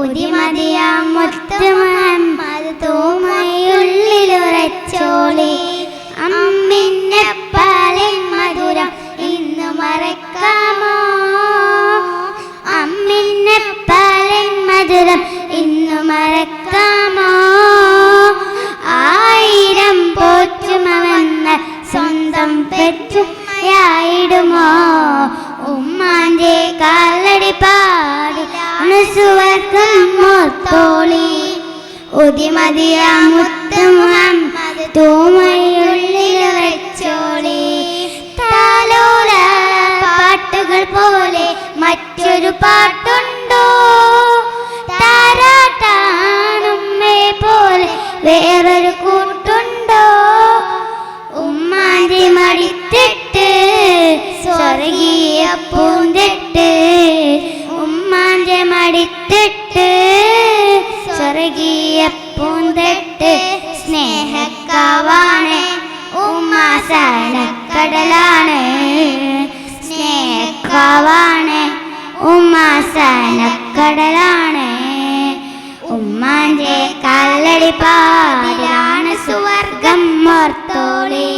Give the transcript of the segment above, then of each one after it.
ഉദിമതിയാം മുത്ത് മുഹമ്മദ് തൂമയുള്ളിലുറച്ചോളി. അമ്മിന്റെ പാലിൻ മധുരം ഇന്ന് മറക്കാമോ? അമ്മിന്റെ പാലിൻ മധുരം ഇന്ന് മറക്കാമോ? ആയിരം പോറ്റുമവന്ന സ്വന്തം പെറ്റുമയായിടുമോ? ഉമ്മാന്റെ കാലടി പാടി സുവർഗം മോർത്തോളി. ഉദിമതിയാ മുത്ത് മുഹമ്മദ് തൂമയുള്ളിലുറച്ചോളി. താലോല പാട്ടുകൾ പോലെ മറ്റൊരു പാട്ടുണ്ടോ? താരാട്ടാണുമ്മേ പോലെ വേറൊരു കൂട്ടുണ്ടോ? ഉമ്മാന്റെ മടിത്തിട്ട് സ്വർഗീയ പൂന്തിട്ട്. ഉമ്മാന്റെ മടിത്തിട്ട് സ്വർഗീയ പൂന്തിട്ട്. സ്നേഹക്കാവാണ് ഉമ്മ സനക്കടലാണ്. സ്നേഹക്കാവാണ് ഉമ്മ സനക്കടലാണ്. ഉമ്മാന്റെ കല്ലടി പാടിലാണ് സുവർഗം മോർത്തോളി.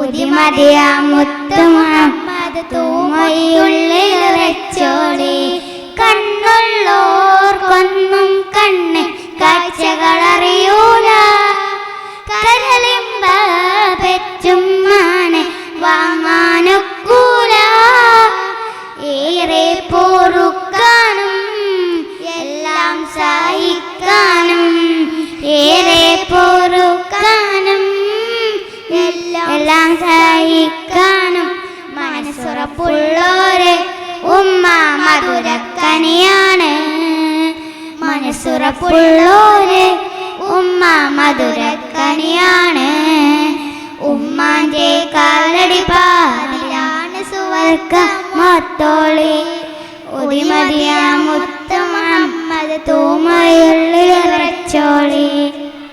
ഉദിമതിയാ മുത്ത് മുഹമ്മദ് തൂമയുള്ളിലുറച്ചോളി. കണ്ണുള്ളോർക്കൊന്നും കണ്ണ് കാഴ്ചകളറിയൂല. കരളിമ്പ പെറ്റുമ്മാനെ വാങ്ങാനൊക്കൂല. ഏറെ പൊറുക്കാനും എല്ലാം സഹിക്കാനും. ഏറെ പൊറുക്കാനും എല്ലാം സഹിക്കാനും മനസ്സുറപ്പുള്ളോര് ഉമ്മ മധുരക്കനിയാണ്. മനസ്സുറപ്പുള്ളോര് ഉമ്മ മധുരക്കനിയാണ്. ഉമ്മാന്റെ കാലടി പാടിലാണ് സുവർഗം മോർത്തോളി. ഉദിമതിയാ മുത്ത് മുഹമ്മദ് തൂമയുള്ളിലുറച്ചോളി.